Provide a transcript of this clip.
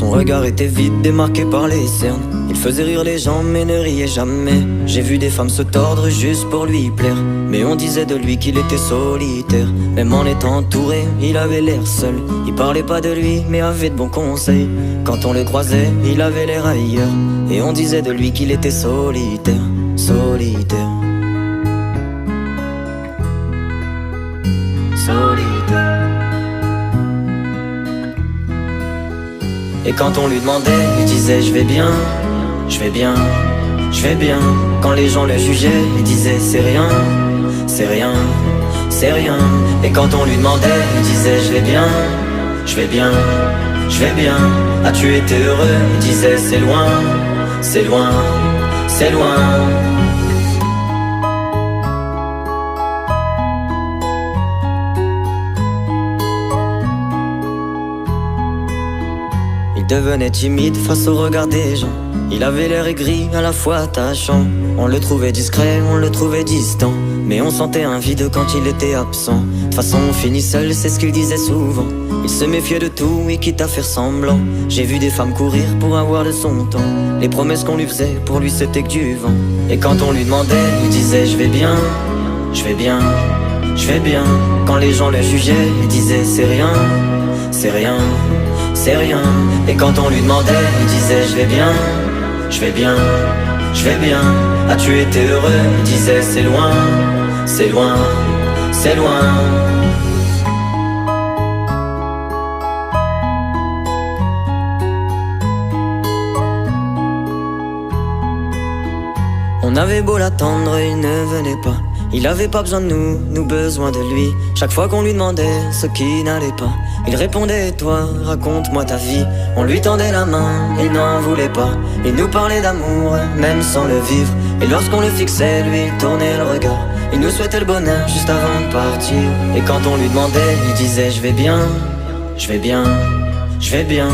Son regard était vide, démarqué par les cernes. Il faisait rire les gens mais ne riait jamais. J'ai vu des femmes se tordre juste pour lui plaire, mais on disait de lui qu'il était solitaire. Même en étant entouré, il avait l'air seul. Il parlait pas de lui mais avait de bons conseils. Quand on le croisait, il avait l'air ailleurs, et on disait de lui qu'il était solitaire. Solitaire. Solitaire. Et quand on lui demandait, il disait je vais bien, je vais bien, je vais bien. Quand les gens le jugeaient, il disait c'est rien, c'est rien, c'est rien. Et quand on lui demandait, il disait je vais bien, je vais bien, je vais bien. As-tu été heureux? Il disait c'est loin, c'est loin, c'est loin. Il devenait timide face au regard des gens. Il avait l'air aigri, à la fois attachant. On le trouvait discret, on le trouvait distant, mais on sentait un vide quand il était absent. De toute façon on finit seul, c'est ce qu'il disait souvent. Il se méfiait de tout et quitte à faire semblant. J'ai vu des femmes courir pour avoir de son temps. Les promesses qu'on lui faisait, pour lui c'était que du vent. Et quand on lui demandait, il disait je vais bien, je vais bien, je vais bien. Quand les gens le jugeaient, il disait c'est rien, c'est rien, c'est rien. Et quand on lui demandait, il disait je vais bien, je vais bien, je vais bien. As-tu été heureux? Il disait c'est loin, c'est loin, c'est loin. On avait beau l'attendre, il ne venait pas. Il avait pas besoin de nous, nous besoin de lui. Chaque fois qu'on lui demandait ce qui n'allait pas, il répondait et toi, raconte-moi ta vie. On lui tendait la main, il n'en voulait pas. Il nous parlait d'amour, même sans le vivre. Et lorsqu'on le fixait, lui, il tournait le regard. Il nous souhaitait le bonheur juste avant de partir. Et quand on lui demandait, il disait je vais bien, je vais bien, je vais bien.